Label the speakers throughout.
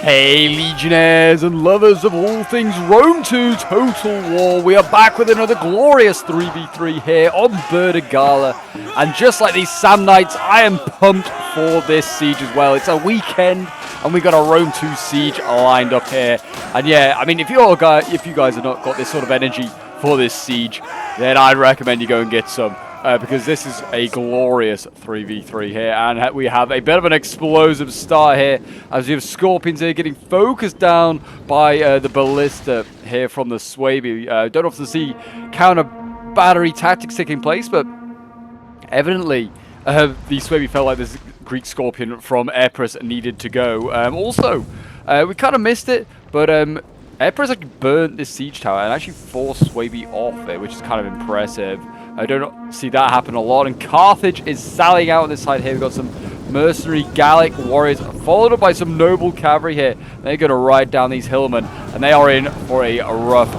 Speaker 1: Hey Legionnaires and lovers of all things Rome 2 Total War, we are back with another glorious 3v3 here on Gala. And just like these Sam Knights, I am pumped for this siege as well. It's a weekend and we got a Rome 2 siege lined up here. And yeah, I mean, if you guys have not got this sort of energy for this siege, then I'd recommend you go and get some. Because this is a glorious 3v3 here, and we have a bit of an explosive start here, as you have Scorpions here getting focused down by the Ballista here from the Swaby. Don't often see counter battery tactics taking place, but evidently the Swaby felt like this Greek Scorpion from Epirus needed to go. Also, we kind of missed it, but Epirus actually burnt this siege tower and actually forced Swaby off it, which is kind of impressive. I don't see that happen a lot. And Carthage is sallying out on this side here. We've got some mercenary Gallic warriors, followed up by some noble cavalry here. They're going to ride down these hillmen, and they are in for a rough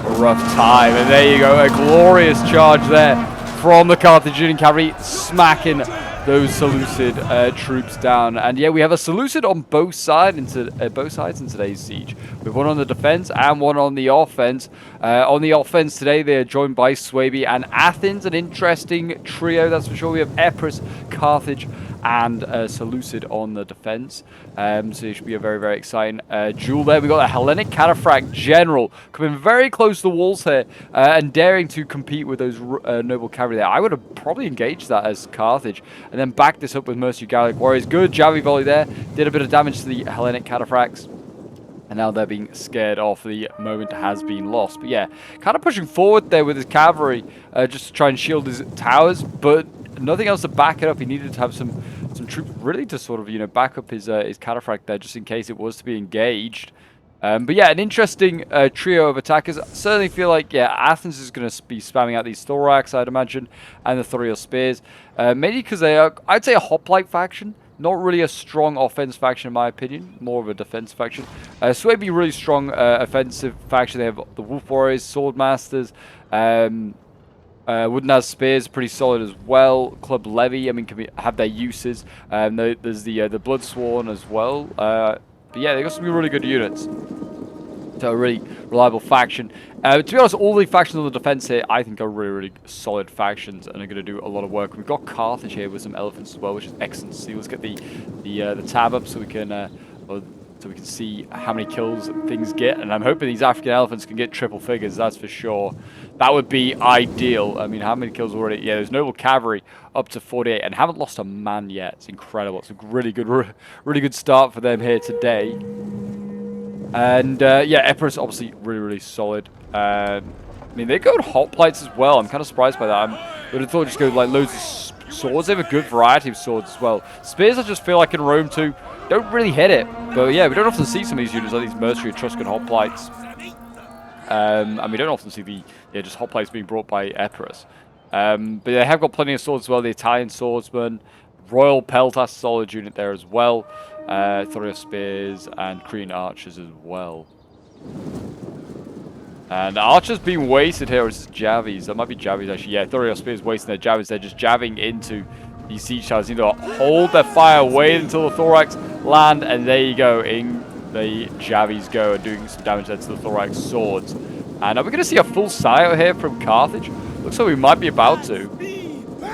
Speaker 1: time. And there you go, a glorious charge there from the Carthaginian cavalry, smacking those Seleucid troops down. And yeah, we have a Seleucid on both sides in today's siege. We have one on the defense and one on the offense. On the offense today, they are joined by Swaby and Athens, an interesting trio, that's for sure. We have Epirus, Carthage, and Seleucid on the defense. So it should be a very exciting duel there. We've got a Hellenic Cataphract General coming very close to the walls here and daring to compete with those noble cavalry there. I would have probably engaged that as Carthage and then backed this up with mercenary Gallic warriors. Good javelin volley there. Did a bit of damage to the Hellenic Cataphracts. And now they're being scared off. The moment has been lost. But yeah, kind of pushing forward there with his cavalry just to try and shield his towers. But nothing else to back it up. He needed to have some troops really to sort of, you know, back up his cataphract there just in case it was to be engaged. But yeah, an interesting trio of attackers. I certainly feel like, yeah, Athens is going to be spamming out these thorax, I'd imagine, and the Thorial Spears. Mainly because they are, I'd say, a hoplite faction. Not really a strong offense faction in my opinion, more of a defense faction. Swaby, really strong offensive faction. They have the Wolf Warriors, Sword Masters, Wooden Spears, pretty solid as well. Club Levy, I mean, can have their uses. There's the Bloodsworn as well. But yeah, they got some really good units. So a really reliable faction. To be honest, all the factions on the defense here, I think, are really solid factions and are going to do a lot of work. We've got Carthage here with some elephants as well, which is excellent to see. Let's get the tab up so we can see how many kills things get. And I'm hoping these African elephants can get triple figures. That's for sure. That would be ideal. I mean, how many kills already? Yeah, there's noble cavalry up to 48 and haven't lost a man yet. It's incredible. It's a really good start for them here today. And yeah, Epirus obviously really solid. I mean, they go hoplites as well. I'm kind of surprised by that. I would have thought just go like loads of swords. They have a good variety of swords as well. Spears, I just feel like in Rome 2 don't really hit it. But yeah, we don't often see some of these units like these mercenary Etruscan hoplites. And we don't often see just hoplites being brought by Epirus. But they have got plenty of swords as well. The Italian swordsman, Royal Peltas, solid unit there as well. Thorial Spears and Cretan archers as well. And archers being wasted here. It's Javies. That might be Javies actually. Yeah, Thorial Spears wasting their Javies. They're just jabbing into these siege towers. Need to hold their fire, wait until the thorax land, and there you go. In the Javies go and doing some damage there to the thorax swords. And are we going to see a full sire here from Carthage? Looks like we might be about to.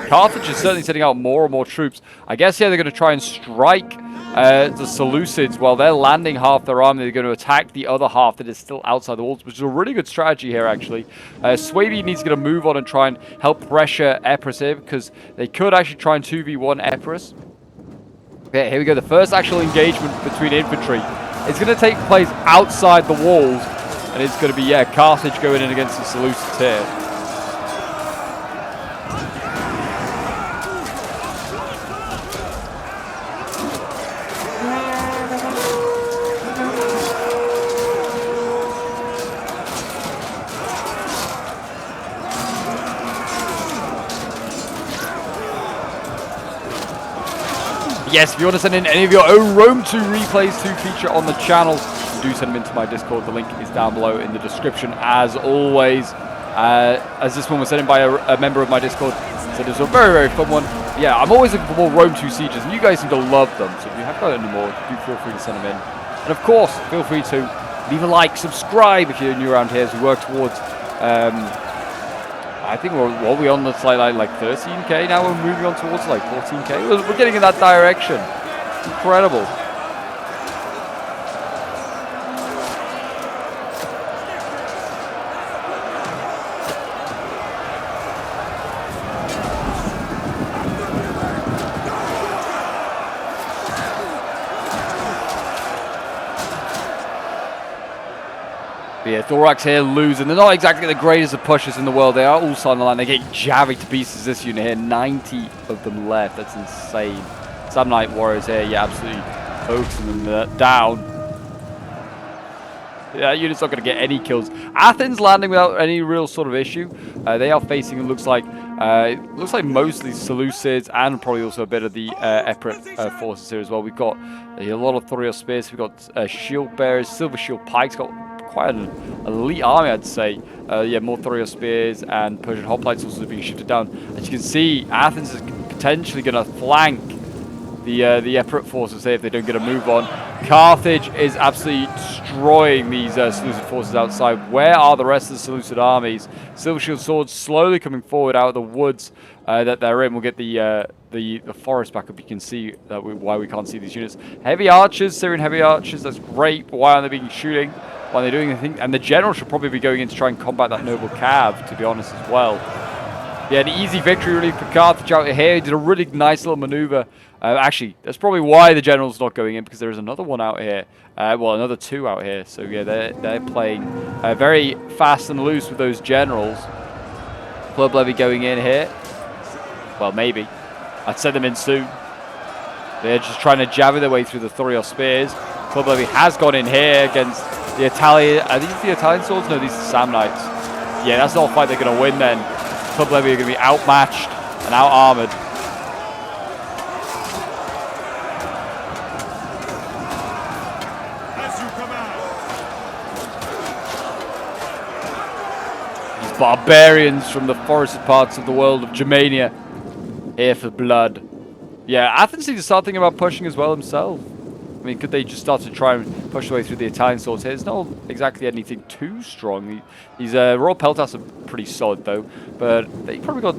Speaker 1: Carthage is certainly sending out more and more troops. I guess, yeah, they're going to try and strike the Seleucids while they're landing half their army. They're going to attack the other half that is still outside the walls, which is a really good strategy here, actually. Swaby needs to get a move on and try and help pressure Epirus here, because they could actually try and 2v1 Epirus. Okay, here we go. The first actual engagement between infantry. It's going to take place outside the walls, and it's going to be, yeah, Carthage going in against the Seleucids here. Yes, if you want to send in any of your own Rome 2 replays to feature on the channel, do send them into my Discord. The link is down below in the description, as always. As this one was sent in by a member of my Discord, so this was a very fun one. Yeah, I'm always looking for more Rome 2 sieges, and you guys seem to love them. So if you have got any more, do feel free to send them in. And of course, feel free to leave a like, subscribe if you're new around here as we work towards, I think we're on the like 13k now. We're moving on towards like 14k. We're getting in that direction. Incredible. But yeah, Thorax here losing. They're not exactly the greatest of pushers in the world. They are also on the line. They get jabbed to pieces this unit here. 90 of them left. That's insane. Sam Knight Warriors here. Yeah, absolutely focusing them down. Yeah, that unit's not going to get any kills. Athens landing without any real sort of issue. They are facing, it looks like mostly Seleucids and probably also a bit of the Epirot forces here as well. We've got a lot of Thoreos spears. We've got shield bearers, silver shield pikes. Got quite an elite army, I'd say. Yeah, more Thoreos spears and Persian hoplites also being shifted down. As you can see, Athens is potentially going to flank the Epirot forces here if they don't get a move on. Carthage is absolutely destroying these Seleucid forces outside. Where are the rest of the Seleucid armies? Silver shield swords slowly coming forward out of the woods that they're in. We'll get the forest back up. You can see why we can't see these units. Heavy archers, Syrian heavy archers. That's great, but why aren't they being shooting? Why are they doing anything? And the general should probably be going in to try and combat that noble cav, to be honest, as well. Yeah, an easy victory really for Carthage out here. He did a really nice little maneuver. Actually, that's probably why the general's not going in, because there is another one out here. Well, another two out here. So yeah, they're playing very fast and loose with those generals. Club Levy going in here. Well, maybe. I'd send them in soon. They're just trying to jabber their way through the Thoreos spears. Club Levy has gone in here against the Italian. Are these the Italian swords? No, these are Samnites. Yeah, that's not a fight they're going to win then. Club Levy are going to be outmatched and out-armored. These barbarians from the forested parts of the world of Germania, here for blood. Yeah, Athens needs to start thinking about pushing as well himself. I mean, could they just start to try and push their way through the Italian swords here? It's not exactly anything too strong. These Royal Peltas are pretty solid, though. But they probably got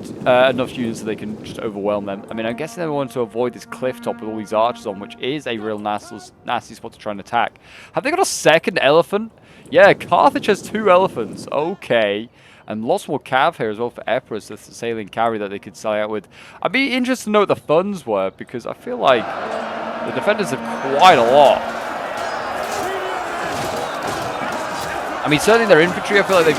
Speaker 1: enough units so they can just overwhelm them. I mean, I'm guessing they want to avoid this cliff top with all these archers on, which is a real nasty spot to try and attack. Have they got a second elephant? Yeah, Carthage has 2 elephants. Okay. And lots more cav here as well for Epirus. That's the sailing cavalry that they could sally out with. I'd be interested to know what the funds were, because I feel like the defenders have quite a lot. I mean, certainly their infantry, I feel like they've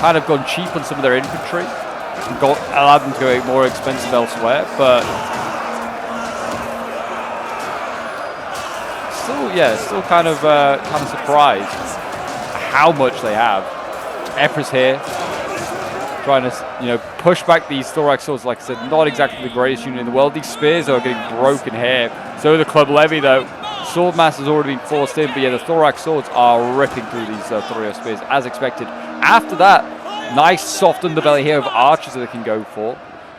Speaker 1: kind of gone cheap on some of their infantry and allowed them to go more expensive elsewhere, but still kind of surprised how much they have. Epirus here, trying to, push back these thorax swords. Like I said, not exactly the greatest unit in the world. These spears are getting broken here. So the Club Levy, though. Sword mass has already been forced in, but yeah, the thorax swords are ripping through these Thoreos spears, as expected. After that, nice soft underbelly here of archers that they can go for.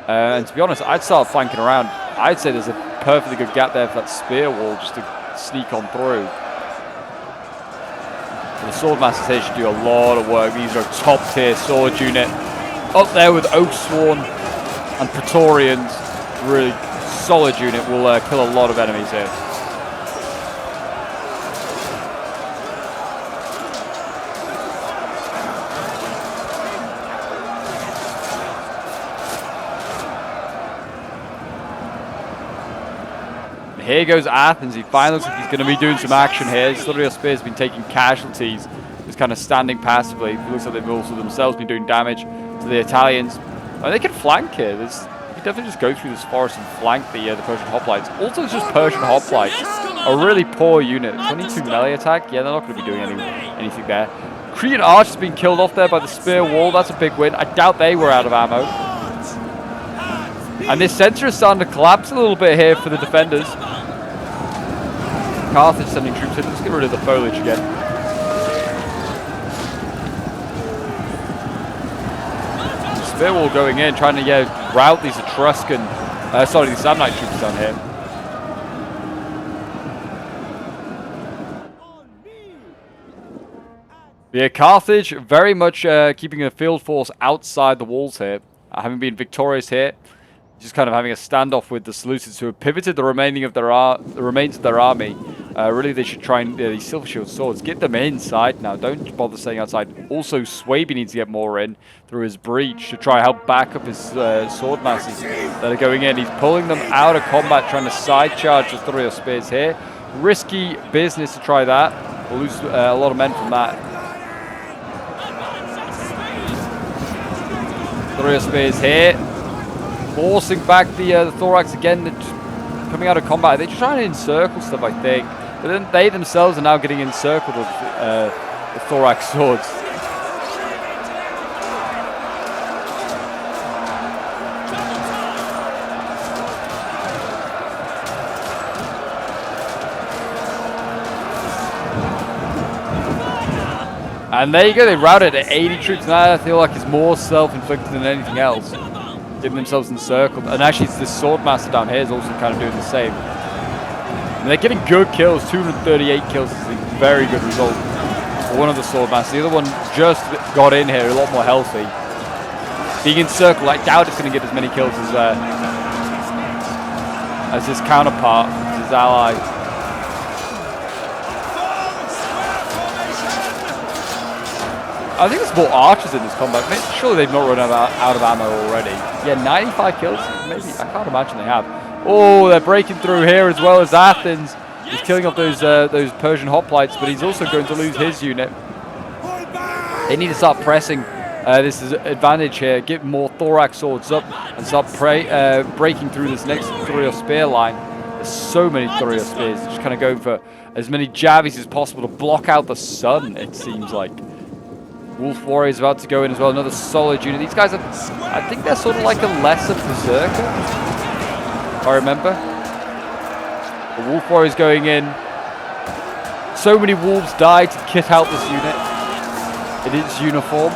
Speaker 1: And to be honest, I'd start flanking around. I'd say there's a perfectly good gap there for that spear wall just to sneak on through. The sword masters here should do a lot of work. These are a top tier sword unit. Up there with Oathsworn and Praetorians. Really solid unit. Will kill a lot of enemies here. Here goes Athens. He finally looks like he's going to be doing some action here. Thoreos spears have been taking casualties, just kind of standing passively. It looks like they've also themselves been doing damage to the Italians. They can flank here. You can definitely just go through this forest and flank the Persian hoplites. Also, it's just Persian hoplites, a really poor unit. 22 melee attack. Yeah, they're not going to be doing anything there. Cretan archers being killed off there by the spear wall. That's a big win. I doubt they were out of ammo. And this center is starting to collapse a little bit here for the defenders. Carthage sending troops in. Let's get rid of the foliage again. Spear wall going in, trying to rout these Etruscan, these Samnite troops down here. Yeah, Carthage very much keeping a field force outside the walls here, having been victorious here, just kind of having a standoff with the Seleucids, who have pivoted the remains of their army. Really, they should try and these silver shield swords, get them inside now. Don't bother staying outside. Also, Swaby needs to get more in through his breach to try and help back up his sword masses that are going in. He's pulling them out of combat, trying to side charge the Thurio spears here. Risky business to try that. We'll lose a lot of men from that. Thurio spears here, forcing back the thorax again. They're just coming out of combat. They're just trying to encircle stuff, I think. But then they themselves are now getting encircled with the thorax swords. And there you go, they routed at 80 troops, and I feel like it's more self-inflicted than anything else. Getting themselves encircled. And actually, it's this sword master down here is also kind of doing the same. And they're getting good kills. 238 kills is a very good result for one of the sword masters. The other one just got in here, a lot more healthy. Being encircled, I doubt it's going to get as many kills as his counterpart, his ally. I think there's more archers in this combat. Surely they've not run out of ammo already. Yeah, 95 kills? Maybe. I can't imagine they have. Oh, they're breaking through here as well as Athens. He's killing off those Persian hoplites, but he's also going to lose his unit. They need to start pressing this is advantage here. Get more thorax swords up and start breaking through this next Thurio spear line. There's so many Thurio spears. Just kind of going for as many jabbies as possible to block out the sun, it seems like. Wolf Warrior is about to go in as well. Another solid unit. These guys are, I think they're sort of like a lesser berserker, if I remember. The Wolf Warrior is going in. So many wolves died to kit out this unit in its uniform.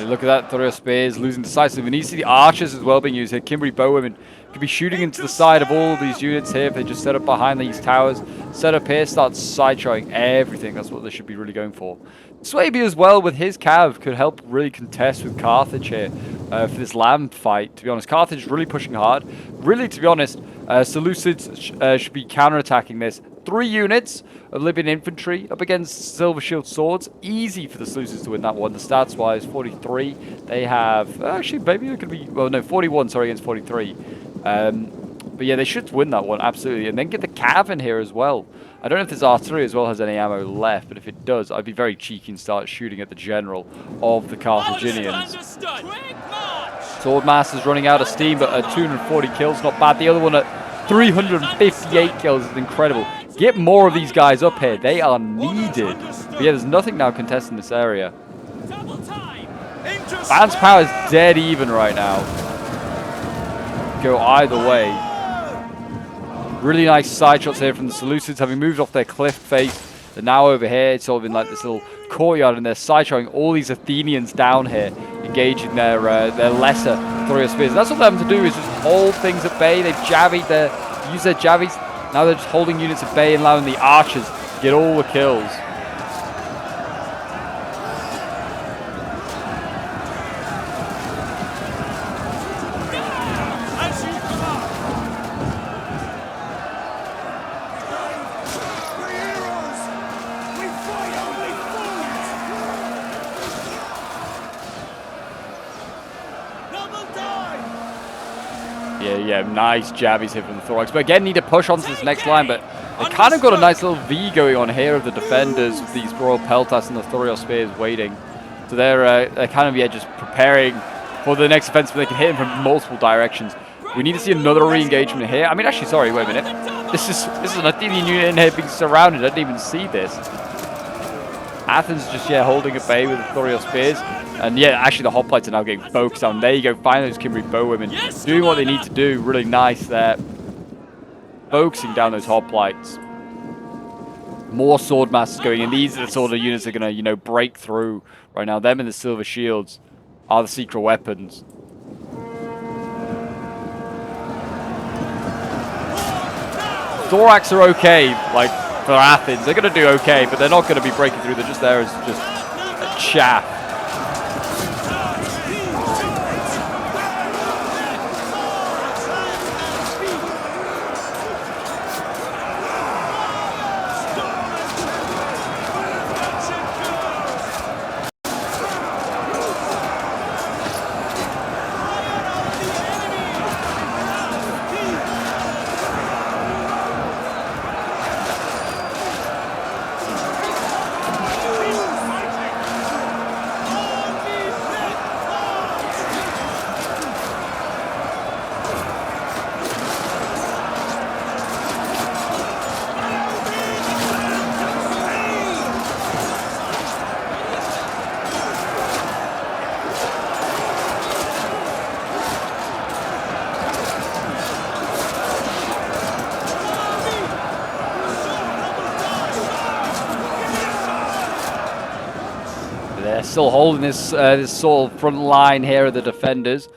Speaker 1: Look at that, Thurio spears losing decisively. And you see the archers as well being used here. Kimberly bowwomen could be shooting into the side of all of these units here if they just set up behind these towers. Set up here, start side-showing everything. That's what they should be really going for. Swaby as well with his cav could help really contest with Carthage here for this land fight. To be honest, Carthage is really pushing hard. Really, to be honest, Seleucids should be counterattacking this. 3 units of Libyan infantry up against silver shield swords. Easy for the Seleucids to win that one. The stats wise, 43. They have actually maybe it could be 41. Sorry, against 43. But yeah, they should win that one absolutely, and then get the cav in here as well. I don't know if this artillery as well has any ammo left, but if it does, I'd be very cheeky and start shooting at the general of the Carthaginians. Swordmaster's running out of steam, but 240 kills, not bad. The other one at 358 kills is incredible. Get more of these guys up here. They are needed. But yeah, there's nothing now contesting this area. Bann's power is dead even right now. Go either way. Really nice side shots here from the Seleucids, having moved off their cliff face. They're now over here. It's sort of in like this little courtyard, and they're side showing all these Athenians down here, engaging their lesser Thurio spears. And that's what they're having to do, is just hold things at bay. They've jabbied use their jabbies. Now they're just holding units at bay and allowing the archers to get all the kills. Yeah, nice jabbies here from the thorax. But again, need to push onto this next line. But they kind of got a nice little V going on here of the defenders with these Royal Peltas and the Thurio spears waiting. So they're kind of just preparing for the next offensive. They can hit them from multiple directions. We need to see another re-engagement here. I mean, actually, sorry, wait a minute. This is an Athenian unit in here being surrounded. I didn't even see this. Athens just holding at bay with the Thurio spears. And yeah, actually the hoplites are now getting focused on. There you go, find those Kimberly bowwomen doing what they need to do. Really nice there. Focusing down those hoplites. More sword masters going in. These are the sort of units that are going to, break through right now. Them and the silver shields are the secret weapons. Thorax are okay, like, for Athens. They're going to do okay, but they're not going to be breaking through. They're just there as just a chaff. They're still holding this this sort of front line here of the defenders.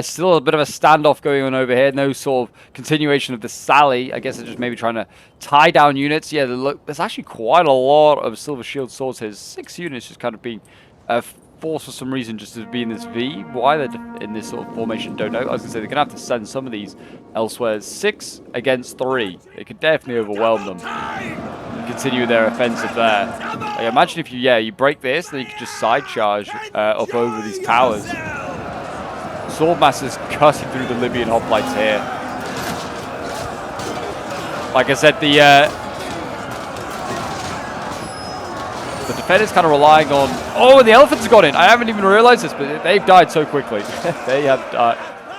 Speaker 1: Still a bit of a standoff going on over here. No sort of continuation of the sally. I guess they're just maybe trying to tie down units. Yeah, there's actually quite a lot of silver shield swords here. 6 units just kind of being forced for some reason just to be in this V. Why they're in this sort of formation, don't know. I was going to say they're going to have to send some of these elsewhere. 6 against 3. It could definitely overwhelm them. Continue their offensive there. Like, imagine if you break this, then you could just side charge up over these towers. Swordmaster's cutting through the Libyan hoplites here. Like I said, the defender's kind of relying on... Oh, and the elephants got in! I haven't even realized this, but they've died so quickly. They have died.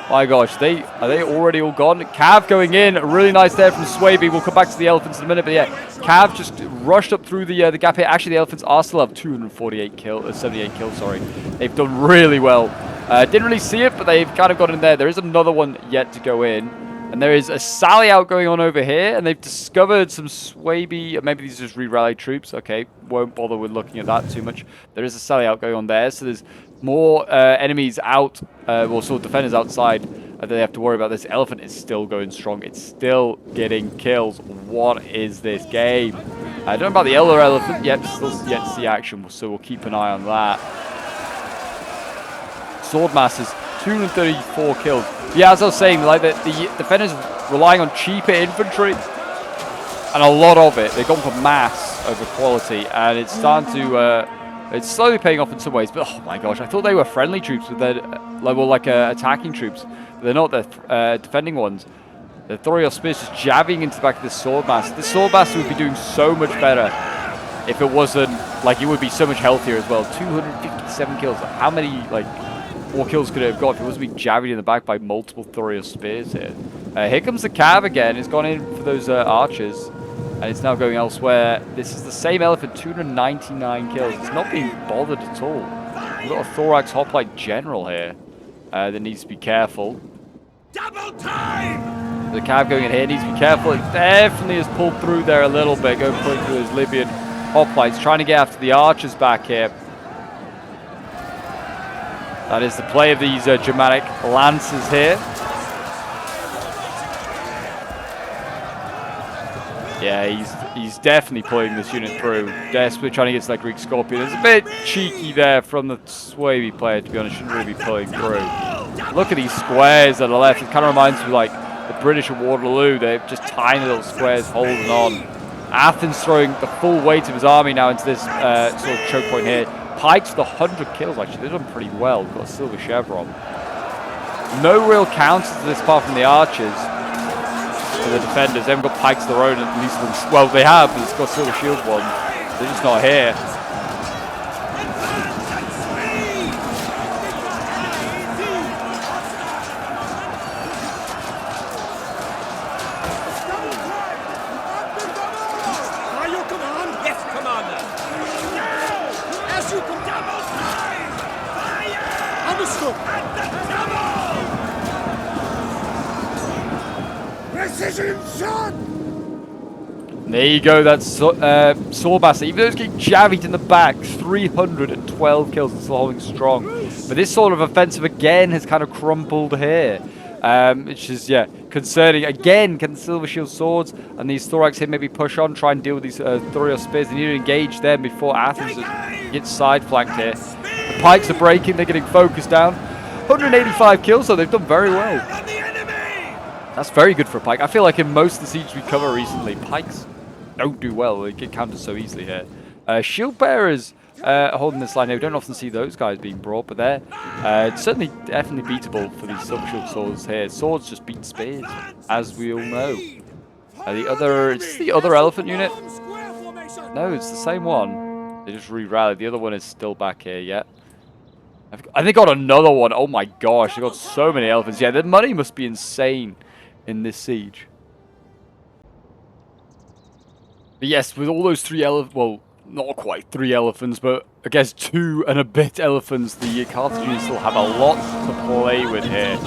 Speaker 1: My gosh, are they already all gone? Cav going in, really nice there from Swaby. We'll come back to the elephants in a minute, but yeah, Cav just rushed up through the gap here. Actually, the elephants are still have 248 kills, 78 kills, sorry. They've done really well. Didn't really see it, but they've kind of got in there. There is another one yet to go in, and there is a sally out going on over here, and they've discovered some Swaby. Maybe these are just re-rallied troops. Okay, won't bother with looking at that too much. There is a sally out going on there, so there's more enemies out, well, sort of defenders outside that they have to worry about. This elephant is still going strong. It's still getting kills. What is this game? I don't know about the elder elephant yet. Still yet to see action, so we'll keep an eye on that. Swordmasters, 234 kills. Yeah, as I was saying, like the defenders relying on cheaper infantry, and a lot of it. They've gone for mass over quality, and it's starting to... it's slowly paying off in some ways, but oh my gosh, I thought they were friendly troops, but they're like attacking troops. They're not. They're defending ones. They're throwing your spears, just jabbing into the back of this Swordmaster. This Swordmaster would be doing so much better if it wasn't, like, it would be so much healthier as well. 257 kills. How many, like, more kills could it have got if it wasn't being jabbed in the back by multiple Thorio spears here? Here comes the Cav again. It's gone in for those archers. And it's now going elsewhere. This is the same elephant, 299 kills. It's not being bothered at all. We've got a Thorax hoplite general here that needs to be careful.
Speaker 2: Double time!
Speaker 1: The Cav going in here needs to be careful. It definitely has pulled through there a little bit, going through his Libyan hoplites, trying to get after the archers back here. That is the play of these Germanic lancers here. Yeah, he's definitely pulling this unit through. Desperately trying to get to that Greek Scorpion. It's a bit cheeky there from the Swaby player, to be honest. Shouldn't really be pulling through. Look at these squares that are left. It kind of reminds me of like the British at Waterloo. They're just tiny little squares holding on. Athens throwing the full weight of his army now into this sort of choke point here. Pikes with 100 kills, actually. They've done pretty well. Got a silver chevron. No real counters to this apart from the archers. For the defenders, they haven't got pikes of their own, at least. Well, they have, but it's got silver shield ones. They're just not here.
Speaker 2: Are you command? Yes, commander. As you come double time! Fire! Understood! At the double! Precision shot!
Speaker 1: There you go, that's Swordmaster. Even though it's getting jabbed in the back, 312 kills and still holding strong. But this sort of offensive again has kind of crumpled here. Which is, yeah, concerning. Again, can the Silver Shield Swords and these Thorax here maybe push on, try and deal with these Thurios Spears? They need to engage them before Athens gets side flanked here. The pikes are breaking, they're getting focused down. 185 kills, so they've done very well. That's very good for a pike. I feel like in most of the sieges we cover recently, pikes don't do well. They get countered so easily here. Shield bearers holding this line here. We don't often see those guys being brought, but they're certainly definitely beatable for these Silver Shield Swords here. Swords just beat spears, as we all know. Is the other elephant unit? No, it's the same one. They just re-rallied. The other one is still back here yet. And they got another one. Oh my gosh, they got so many elephants. Yeah, the money must be insane in this siege. But yes, with all those 3 elephants, well, not quite 3 elephants, but I guess 2 and a bit elephants, the Carthaginians still have a lot to play with here.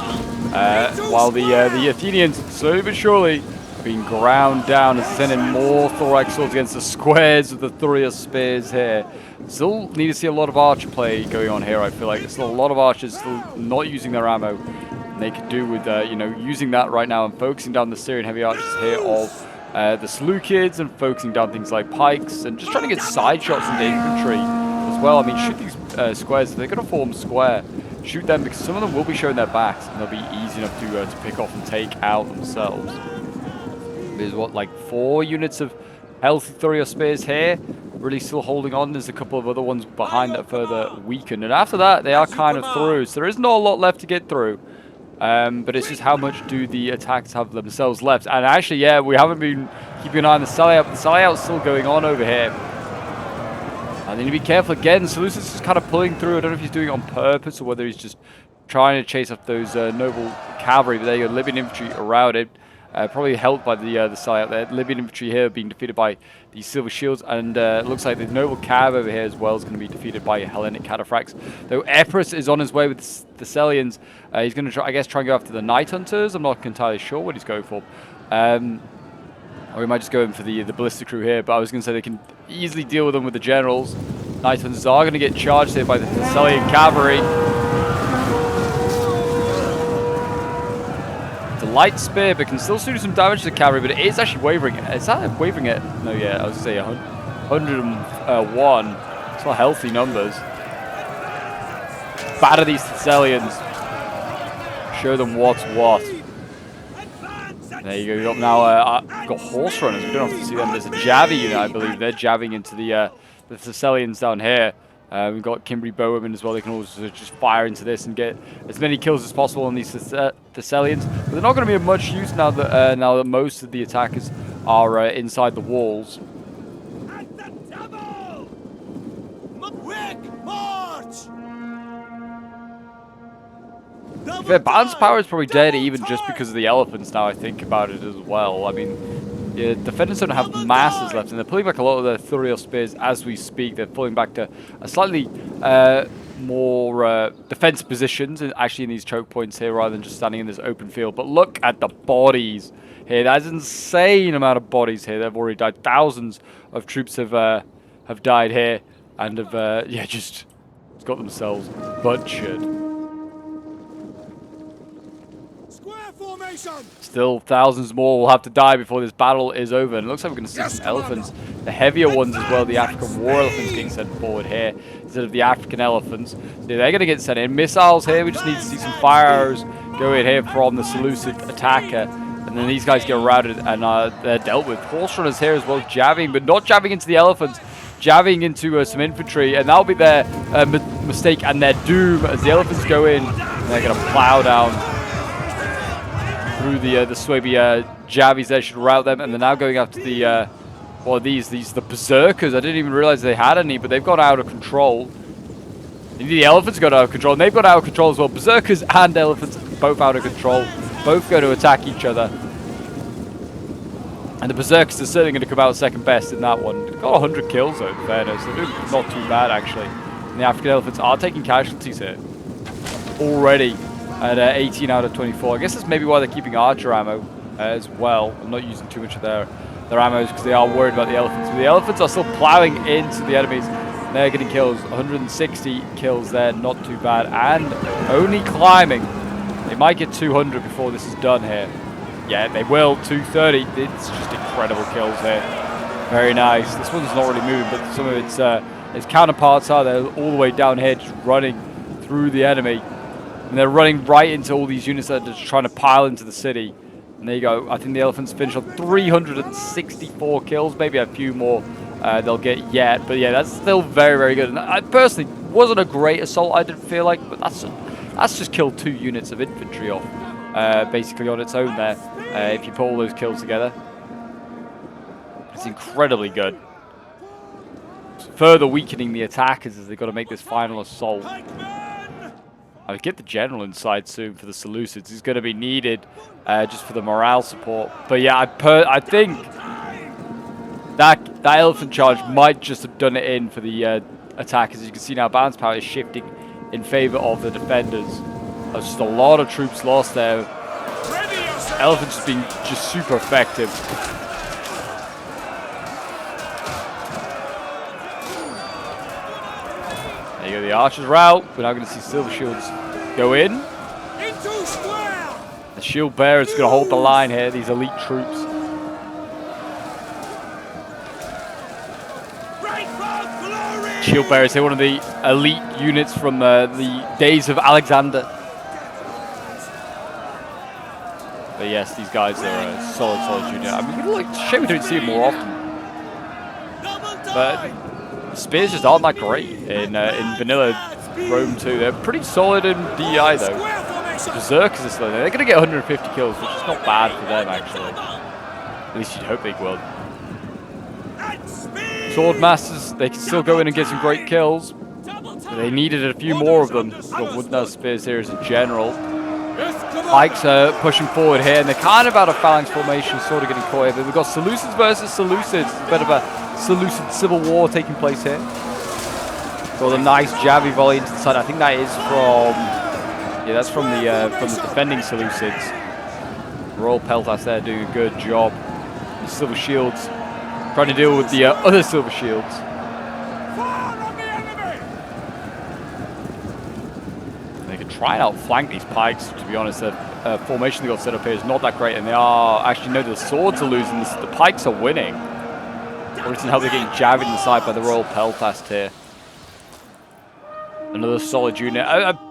Speaker 1: While the Athenians, slowly but surely, are being ground down and sending more thorax swords against the squares of the Thurios spears here. Still need to see a lot of archer play going on here, I feel like. There's still a lot of archers still not using their ammo. And they could do with, you know, using that right now and focusing down the Syrian heavy archers here of the Seleucids and focusing down things like pikes and just trying to get side shots into infantry as well. I mean, shoot these squares. If they're going to form square, shoot them because some of them will be showing their backs and they'll be easy enough to pick off and take out themselves. There's what, like 4 units of healthy Thurios spears here. Really still holding on. There's a couple of other ones behind that further weakened. And after that, they are kind of through. So there is not a lot left to get through. But it's just how much do the attacks have themselves left. And actually, yeah, we haven't been keeping an eye on the sellout. The sellout's still going on over here. And then you need to be careful again. Seleucus is kind of pulling through. I don't know if he's doing it on purpose or whether he's just trying to chase up those noble cavalry. But there you go, Libyan infantry around it. Probably helped by the sellout there. Libyan infantry here being defeated by the Silver Shields, and it looks like the noble cav over here as well is going to be defeated by Hellenic cataphracts. Though Epirus is on his way with the Thessalians, he's going to try, I guess, try and go after the Night Hunters. I'm not entirely sure what he's going for. Or he might just go in for the ballistic crew here, but I was going to say they can easily deal with them with the generals. Night Hunters are going to get charged here by the Thessalian cavalry. The light spear, but can still do some damage to the cavalry, but it is actually wavering. Is that wavering it? No, yeah, I was going to say 101. It's not healthy numbers. Batter these Thessalians. Show them what's what. There you go. You got now got horse runners. We don't have to see them. There's a Javi unit, I believe. They're jabbing into the Thessalians down here. We've got Cimbri bowwomen as well. They can also just fire into this and get as many kills as possible on these Thessalians. But they're not going to be of much use now that most of the attackers are inside the walls. Their balance power is probably dead even just because of the elephants now I think about it as well. I mean, yeah, defenders don't have masses left and they're pulling back a lot of their Thurios spears as we speak. They're pulling back to a slightly more defense positions actually in these choke points here rather than just standing in this open field. But look at the bodies here. That's an insane amount of bodies here. They've already died. Thousands of troops have died here and have just got themselves butchered. Still, thousands more will have to die before this battle is over. And it looks like we're going to see some elephants. The heavier ones as well, the African war elephants being sent forward here instead of the African elephants. So they're going to get sent in. Missiles here, we just need to see some fire arrows go in here from the Seleucid attacker. And then these guys get routed and they're dealt with. Horse runners here as well, jabbing, but not jabbing into the elephants. Jabbing into some infantry, and that'll be their mistake and their doom as the elephants go in. And they're going to plow down through the Swabi Javis there, should rout them, and they're now going after the the berserkers. I didn't even realize they had any, but they've got out of control. The elephants got out of control, and they've got out of control as well. Berserkers and elephants both out of control, both going to attack each other. And the berserkers are certainly going to come out second best in that one. They've got 100 kills though, in fairness. They're doing not too bad actually. And the African elephants are taking casualties here already. At 18 out of 24. I guess that's maybe why they're keeping archer ammo as well. I'm not using too much of their ammos because they are worried about the elephants. But the elephants are still plowing into the enemies. They're getting kills. 160 kills there, not too bad. And only climbing They might get 200 before this is done here. Yeah, they will. 230. It's just incredible kills here. Very nice. This one's not really moving, but some of its counterparts are there all the way down here, just running through the enemy. And they're running right into all these units that are just trying to pile into the city. And there you go. I think the elephants finish on 364 kills. Maybe a few more they'll get yet. But yeah, that's still very, very good. And I personally wasn't a great assault, I didn't feel like. But that's just killed 2 units of infantry off, basically on its own there. If you put all those kills together. It's incredibly good. It's further weakening the attackers as they've got to make this final assault. I'll get the general inside soon for the Seleucids. He's going to be needed just for the morale support. But yeah, I think that elephant charge might just have done it in for the attackers. As you can see now, balance power is shifting in favor of the defenders. There's just a lot of troops lost there. Elephants being just super effective. There you go, the archers are out. We're now going to see silver shields go in. The shield bearers are going to hold the line here, these elite troops. Shield bearers here, one of the elite units from the days of Alexander. But yes, these guys are a solid unit. I mean, it's a shame we don't see them more often. But spears just aren't that great in vanilla Rome 2. They're pretty solid in DI though. Berserkers are slow. They're going to get 150 kills, which is not bad for them actually. At least you'd hope they will. Sword masters, they can still go in and get some great kills. But they needed a few more of them. Got wooden arrow spears here as a general. Pikes are pushing forward here, and they're kind of out of phalanx formation, sort of getting caught here. But we've got Seleucids versus Seleucids. It's a bit of a Seleucid civil war taking place here. Got a nice jabby volley into the side. I think that is from, yeah, that's from the defending Seleucids. Royal Peltas there doing a good job. The silver shields trying to deal with the other silver shields. They can try and outflank these pikes. To be honest, the formation they got set up here is not that great, and they are actually, no, the swords are losing. The pikes are winning. Listen how they're getting jabbed in the side by the Royal Peltast here. Another solid unit.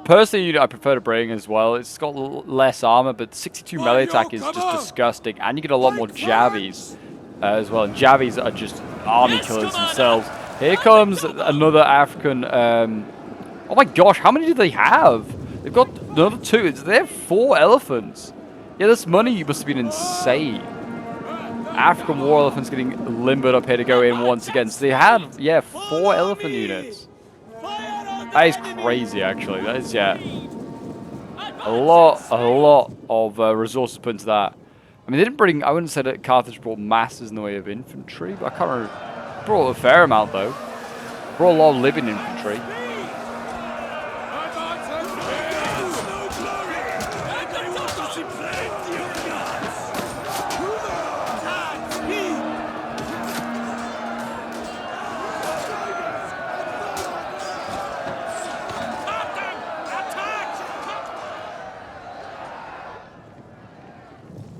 Speaker 1: Personally, I prefer to bring as well. It's got less armor, but 62 melee attack is just disgusting, and you get a lot more jabbies as well. And jabbies are just army killers themselves. Here comes another African. Oh my gosh, how many do they have? They've got another 2. They have 4 elephants. Yeah, this money must have been insane. African war elephants getting limbered up here to go in once again. So they had, yeah, 4 elephant units. That is crazy, actually. That is, yeah, a lot of resources put into that. I mean, they didn't bring, I wouldn't say that Carthage brought masses in the way of infantry, but I can't remember. Brought a fair amount, though. Brought a lot of Libyan infantry.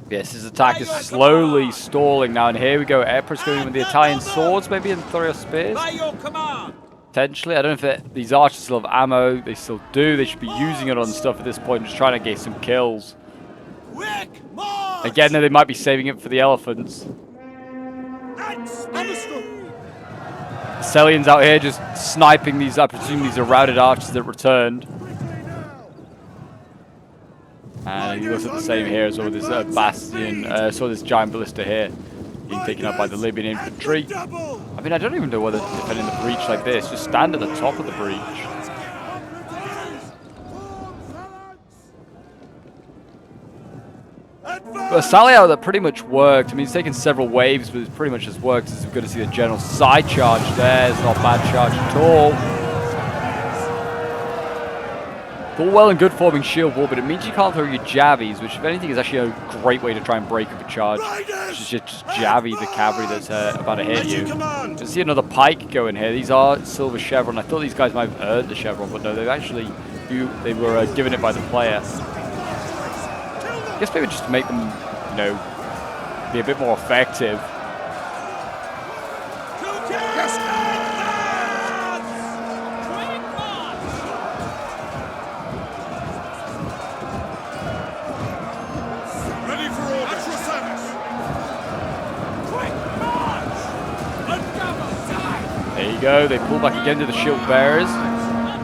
Speaker 1: Yes, his attack is slowly stalling now, and here we go. Emperor's going with the Italian swords, maybe, and Thorio spears. Potentially, I don't know if these archers still have ammo. They still do. They should be using it on stuff at this point, just trying to get some kills. Again, they might be saving it for the elephants. Selians out here just sniping these. I presume these are routed archers that returned. And he looks at the same here as well, this bastion, this giant ballista here being taken up by the Libyan infantry. I mean, I don't even know whether to defend in the breach like this. Just stand at the top of the breach. But a sally out that pretty much worked. I mean, it's taken several waves, but it pretty much has worked. As we're going to see the general side charge there. It's not a bad charge at all. All well and good forming shield wall, but it means you can't throw your jabbies, which, if anything, is actually a great way to try and break up a charge. Just jabby the cavalry that's about to hit you. You see another pike go in here. These are silver chevron. I thought these guys might have earned the chevron, but no, they actually they were given it by the player. I guess maybe just to make them, you know, be a bit more effective.
Speaker 2: Ready for order. At your service. Quick march! A double time!
Speaker 1: There you go. They pull back again to the shield bearers.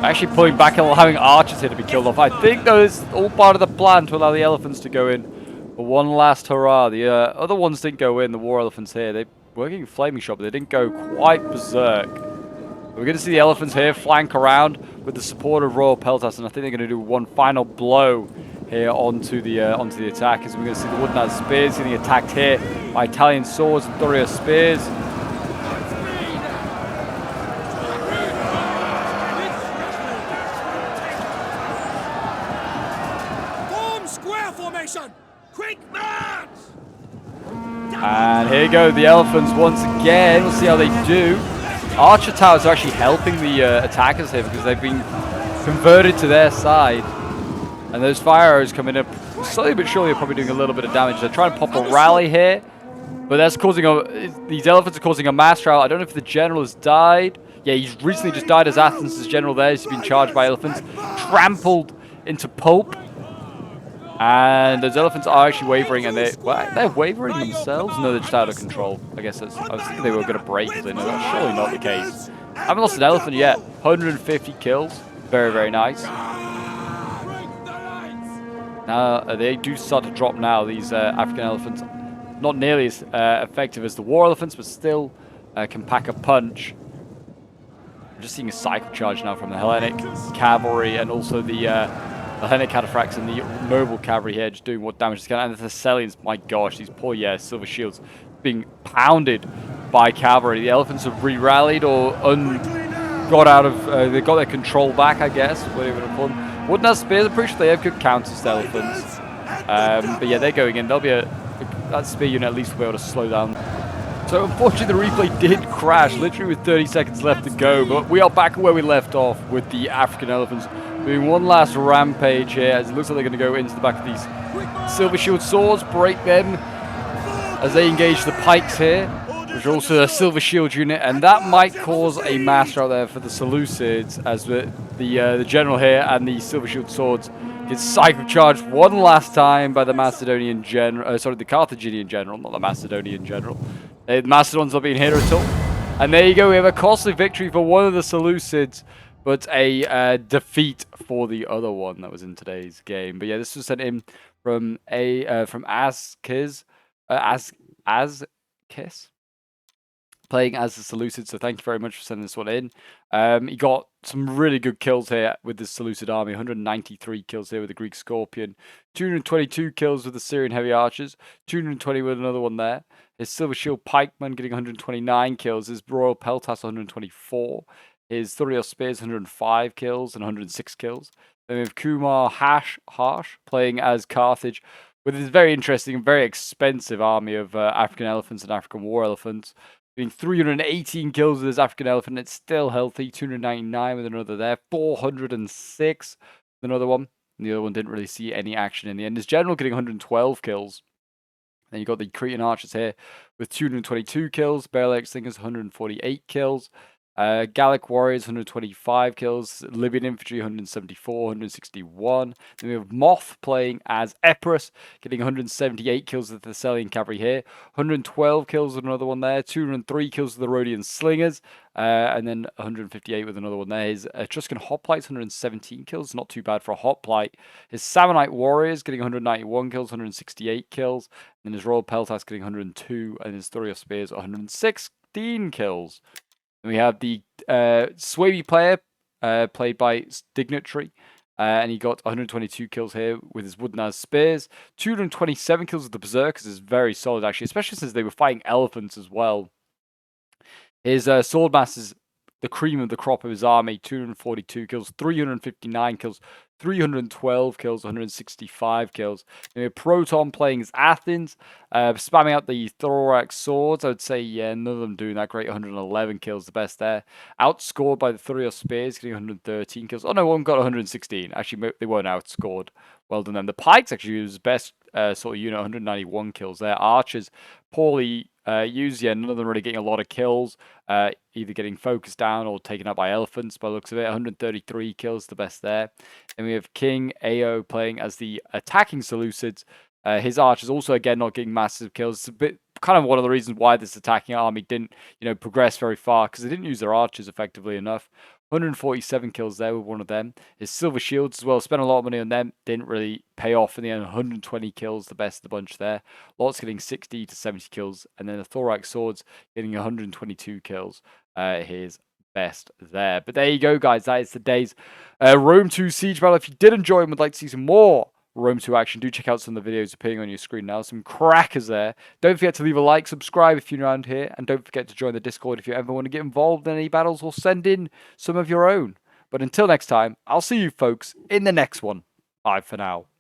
Speaker 1: Actually pulling back and allowing archers here to be killed off. I think that is all part of the plan to allow the elephants to go in for one last hurrah. The other ones didn't go in, the war elephants here. They were getting flaming shot, but they didn't go quite berserk. We're going to see the elephants here flank around with the support of Royal Peltas, and I think they're going to do one final blow here onto the attack. As we're going to see the Wooden Spears getting attacked here by Italian swords and Thurio spears.
Speaker 2: Quick march!
Speaker 1: And here go the elephants once again. We'll see how they do. Archer towers are actually helping the attackers here because they've been converted to their side. And those fire arrows coming up slowly but surely are probably doing a little bit of damage. They're trying to pop a rally here, but that's causing these elephants are causing a mass trial. I don't know if the general has died. Yeah, he's recently just died as Athens' general there. He's been charged by elephants, trampled into pulp. And those elephants are actually wavering, and they're wavering themselves? No, they're just out of control. I guess I was thinking they were going to break, but no, that's surely not the case. I haven't lost an elephant yet. 150 kills. Very, very nice. Now, they do start to drop now, these African elephants. Not nearly as effective as the war elephants, but still can pack a punch. I'm just seeing a cycle charge now from the Hellenic cavalry and also the Hellenic cataphracts and the mobile cavalry here just doing what damage they can. And the Thessalians, my gosh, these poor, silver shields being pounded by cavalry. The elephants have re-rallied or got out of, they got their control back, I guess, whatever you want to call them. Wooden Ass Spears, I'm pretty sure they have good counters to elephants. But yeah, they're going in. There'll be that spear unit at least will be able to slow down. So unfortunately the replay did crash, literally with 30 seconds left to go, but we are back where we left off with the African elephants doing one last rampage here, as it looks like they're going to go into the back of these silver shield swords, break them as they engage the pikes here, which are also a silver shield unit, and that might cause a master out there for the Seleucids, as the general here and the silver shield swords get cycle charged one last time by the Macedonian general, the Carthaginian general, not the Macedonian general. The Macedons not being here at all. And there you go, we have a costly victory for one of the Seleucids, but a defeat for the other one that was in today's game. But yeah, this was sent in from Azkiz, playing as the Seleucid. So thank you very much for sending this one in. He got some really good kills here with the Seleucid army. 193 kills here with the Greek Scorpion, 222 kills with the Syrian Heavy Archers, 220 with another one there. His Silver Shield Pikeman getting 129 kills. His Royal Peltas 124. His Thurio Spears 105 kills and 106 kills. Then we have Kumar Harsh playing as Carthage with his very interesting and very expensive army of African elephants and African war elephants. Getting 318 kills with his African elephant. It's still healthy. 299 with another there. 406 with another one. And the other one didn't really see any action in the end. His general getting 112 kills. Then you got the Cretan archers here with 222 kills. Barrel Slingers 148 kills. Gallic warriors 125 kills. Libyan infantry 174, 161. Then we have Moth playing as Epirus, getting 178 kills with the Thessalian cavalry here. 112 kills with another one there. 203 kills with the Rhodian slingers. And then 158 with another one there. His Etruscan hoplites 117 kills. Not too bad for a hoplite. His Samnite warriors getting 191 kills, 168 kills. And his Royal Peltas getting 102. And his Thurio spears 116 kills. And we have the Swaby player, played by Dignitary, and he got 122 kills here with his Wooden Spears. 227 kills with the Berserkers is very solid, actually, especially since they were fighting elephants as well. His Swordmasters, the cream of the crop of his army, 242 kills, 359 kills, 312 kills, 165 kills. And we have Proton playing as Athens, spamming out the thorax swords. I would say, yeah, none of them doing that great. 111 kills, the best there. Outscored by the Thurio spears, getting 113 kills. Oh no, one got 116. Actually, they weren't outscored. well done them. The pikes actually was best sort of unit, 191 kills there. Archers poorly used, yeah, none of them really getting a lot of kills, either getting focused down or taken out by elephants by the looks of it. 133 kills, the best there. And we have King Ao playing as the attacking Seleucids. His archers also, again, not getting massive kills. It's a bit kind of one of the reasons why this attacking army didn't, progress very far, because they didn't use their archers effectively enough. 147 kills there with one of them. His silver shields as well, spent a lot of money on them, didn't really pay off in the end. 120 kills, the best of the bunch there. Lots getting 60 to 70 kills, and then the thorax swords getting 122 kills. His best there. But there you go, guys. That is today's Rome 2 siege battle. If you did enjoy and would like to see some more Rome 2 action, do check out some of the videos appearing on your screen now. Some crackers there. Don't forget to leave a like, subscribe if you're around here, and don't forget to join the Discord if you ever want to get involved in any battles or send in some of your own. But until next time, I'll see you folks in the next one. Bye for now.